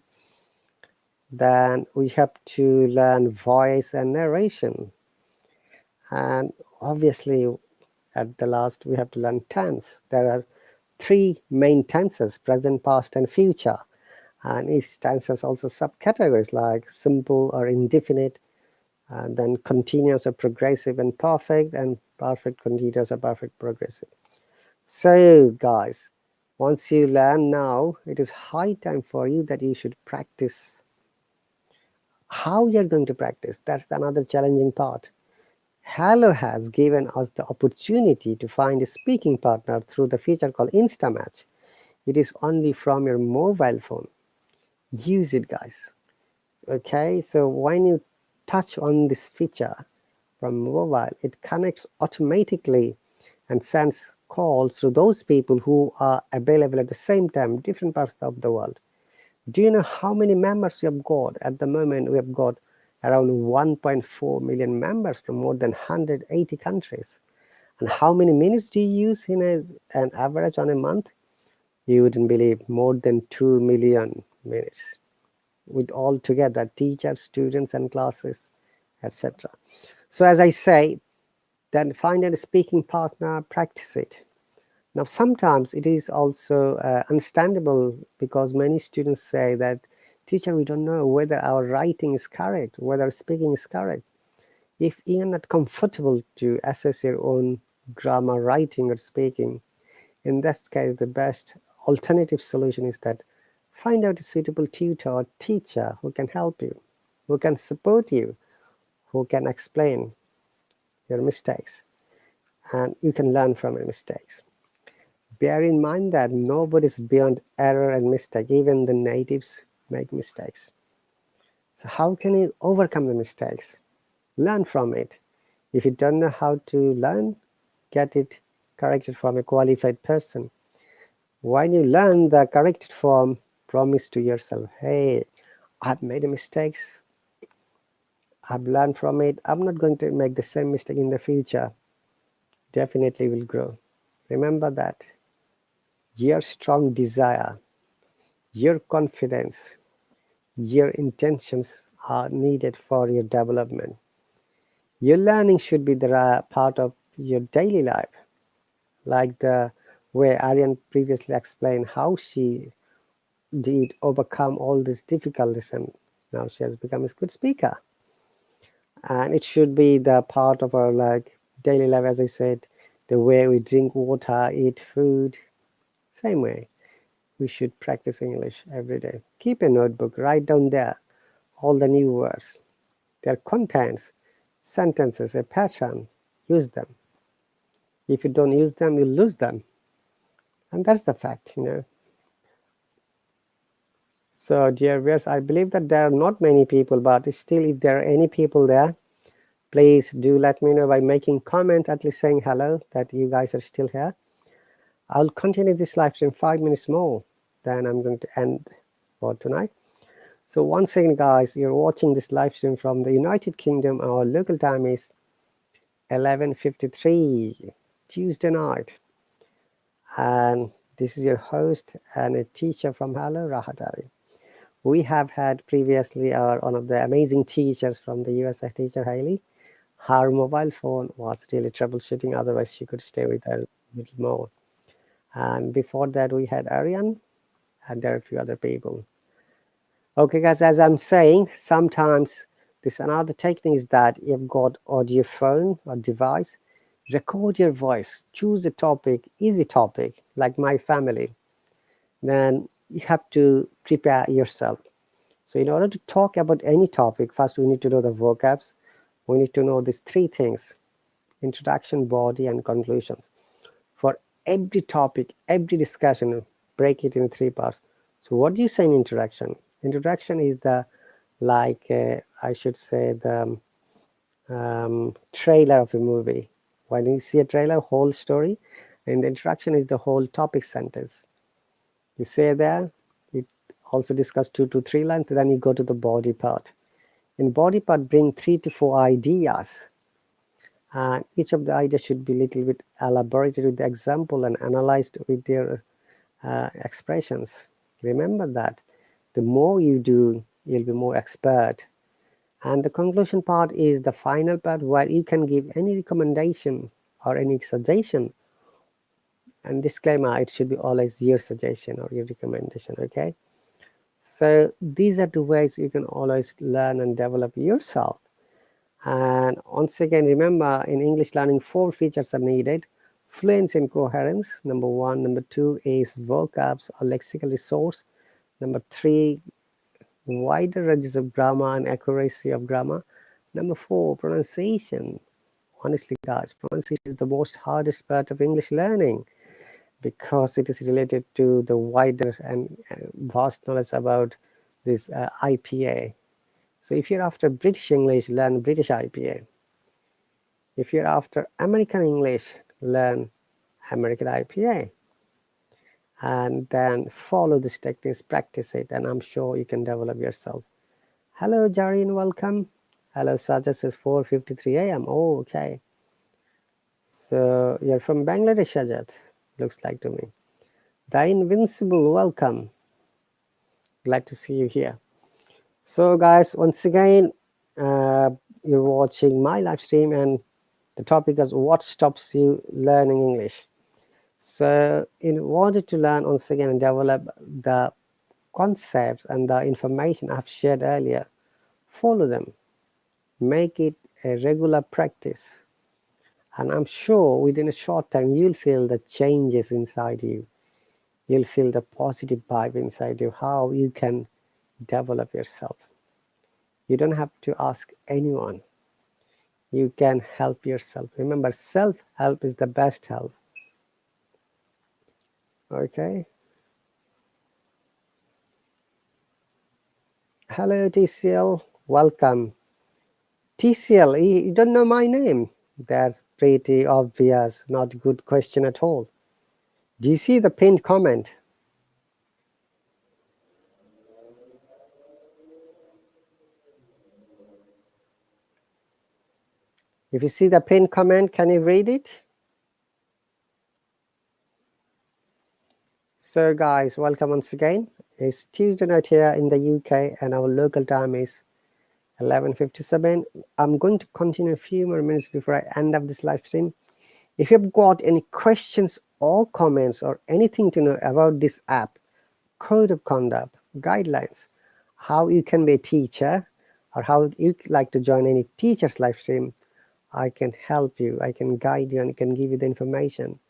Then we have to learn voice and narration. And obviously, at the last, we have to learn tense. There are three main tenses: present, past, and future. And each tense has also subcategories like simple or indefinite, and then continuous or progressive and perfect, and perfect, continuous, or perfect, progressive. So, guys, once you learn now, it is high time for you that you should practice. How you're going to practice, that's another challenging part. Hallo has given us the opportunity to find a speaking partner through the feature called Insta Match. It is only from your mobile phone. Use it, guys. Okay, so when you touch on this feature from mobile, it connects automatically and sends calls to those people who are available at the same time, different parts of the world. Do you know how many members we have got? At the moment, we have got around 1.4 million members from more than 180 countries. And how many minutes do you use in an average on a month? You wouldn't believe, more than 2 million minutes with all together, teachers, students, and classes, etc. So as I say, then find a speaking partner, practice it. Now, sometimes it is also understandable because many students say that, teacher, we don't know whether our writing is correct, whether speaking is correct. If you're not comfortable to assess your own grammar, writing, or speaking, in that case, the best alternative solution is that find out a suitable tutor or teacher who can help you, who can support you, who can explain your mistakes, and you can learn from your mistakes. Bear in mind that nobody is beyond error and mistake. Even the natives make mistakes. So how can you overcome the mistakes? Learn from it. If you don't know how to learn, get it corrected from a qualified person. When you learn the corrected form, promise to yourself, hey, I've made a mistakes. I've learned from it. I'm not going to make the same mistake in the future. Definitely will grow. Remember that. Your strong desire, your confidence, your intentions are needed for your development. Your learning should be the part of your daily life, like the way Aryan previously explained how she did overcome all these difficulties and now she has become a good speaker. And it should be the part of our like daily life, as I said, the way we drink water, eat food, same way. We should practice English every day. Keep a notebook, write down there all the new words, their contents, sentences, a pattern. Use them. If you don't use them, you lose them. And that's the fact. So, dear viewers, I believe that there are not many people, but still, if there are any people there, please do let me know by making comment, at least saying hello, that you guys are still here. I'll continue this live stream 5 minutes more, then I'm going to end for tonight. So once again, guys, you're watching this live stream from the United Kingdom. Our local time is 11:53 Tuesday night, and This is your host and a teacher from Hallo, RahatAli. We have had previously one of the amazing teachers from the USA teacher, Haley. Her mobile phone was really troubleshooting, otherwise she could stay with her a little more. And before that, we had Ariane, and there are a few other people. Okay, guys, as I'm saying, sometimes this another technique is that you've got audio phone or device, record your voice, choose a topic, easy topic, like my family. Then you have to prepare yourself. So in order to talk about any topic, first we need to know the vocabs. We need to know these three things: introduction, body, and conclusions. For every topic, every discussion, break it in three parts. So what do you say in introduction? Introduction is the, like, I should say, the trailer of a movie. When you see a trailer, whole story, and the introduction is the whole topic sentence. You say there, you also discuss 2 to 3 lines, then you go to the body part. In body part, bring 3 to 4 ideas, and each of the ideas should be a little bit elaborated with the example and analyzed with their expressions. Remember that the more you do, you'll be more expert. And the conclusion part is the final part where you can give any recommendation or any suggestion. And disclaimer, it should be always your suggestion or your recommendation, okay? So these are the ways you can always learn and develop yourself. And once again, remember, in English learning, 4 features are needed: fluency and coherence, number 1. Number 2 is vocabs or lexical resource. Number 3, wider ranges of grammar and accuracy of grammar. Number 4, pronunciation. Honestly, guys, pronunciation is the most hardest part of English learning, because it is related to the wider and vast knowledge about this IPA. So if you're after British English, learn British IPA. If you're after American English, learn American IPA. And then follow these techniques, practice it, and I'm sure you can develop yourself. Hello, Jareen, welcome. Hello, Sajja says 4:53 a.m. Oh, okay. So you're from Bangladesh, Sajat, looks like to me. The Invincible, welcome. Glad to see you here. So guys, once again, you're watching my live stream, and the topic is what stops you learning English. So in order to learn, once again, and develop the concepts and the information I've shared earlier, follow them, make it a regular practice, and I'm sure within a short time you'll feel the changes inside you. You'll feel the positive vibe inside you, how you can develop yourself. You don't have to ask anyone. You can help yourself. Remember, self-help is the best help. Okay. Hello, TCL. Welcome. TCL, you don't know my name? That's pretty obvious. Not a good question at all. Do you see the pinned comment? If you see the pinned comment, can you read it? So guys, welcome once again. It's Tuesday night here in the UK, and our local time is 11:57. I'm going to continue a few more minutes before I end up this live stream. If you've got any questions or comments or anything to know about this app, code of conduct, guidelines, how you can be a teacher, or how you like to join any teacher's live stream, I can help you, I can guide you, and can give you the information.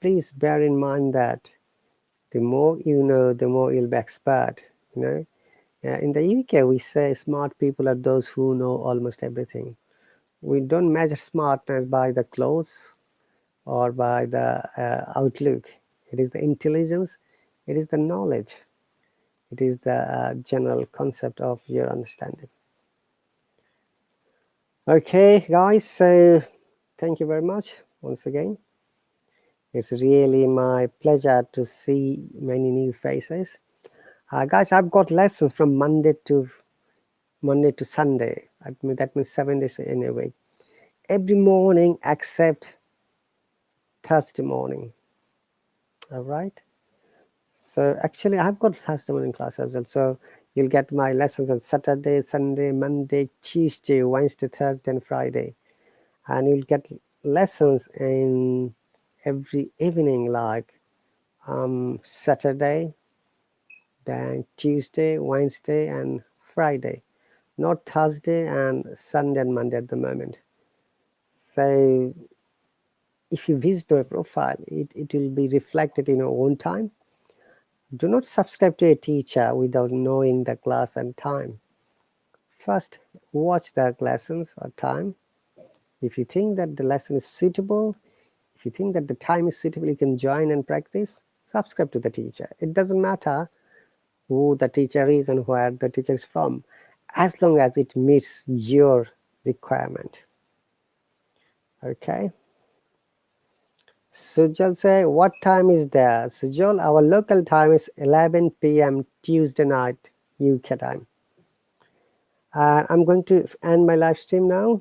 Please bear in mind that the more you know, the more you'll be expert. You know, in the UK, we say smart people are those who know almost everything. We don't measure smartness by the clothes or by the outlook. It is the intelligence, it is the knowledge, it is the general concept of your understanding. Okay, guys, so thank you very much once again. It's really my pleasure to see many new faces. Guys, I've got lessons from Monday to Sunday. That means 7 days in a week. Every morning except Thursday morning. All right. So actually, I've got Thursday morning class as well. So you'll get my lessons on Saturday, Sunday, Monday, Tuesday, Wednesday, Thursday, and Friday. And you'll get lessons in every evening, like Saturday, then Tuesday, Wednesday, and Friday. Not Thursday and Sunday and Monday at the moment. So if you visit my profile, it will be reflected in your own time. Do not subscribe to a teacher without knowing the class and time. First, watch the lessons or time. If you think that the lesson is suitable, if you think that the time is suitable, you can join and practice. Subscribe to the teacher. It doesn't matter who the teacher is and where the teacher is from, as long as it meets your requirement. Okay. Sujal say, what time is there? Sujal, our local time is 11 p.m. Tuesday night, UK time. I'm going to end my live stream now.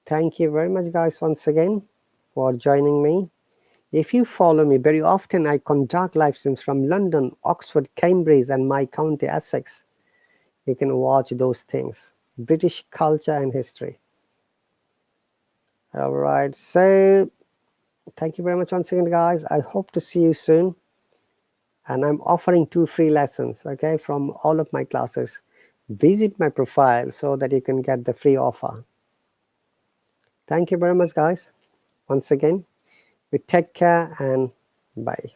Thank you very much, guys, once again for joining me. If you follow me, very often I conduct live streams from London, Oxford, Cambridge, and my county, Essex. You can watch those things. British culture and history. All right. So thank you very much once again, guys. I hope to see you soon. And I'm offering 2 free lessons, okay, from all of my classes. Visit my profile so that you can get the free offer. Thank you very much, guys. Once again, we take care and bye.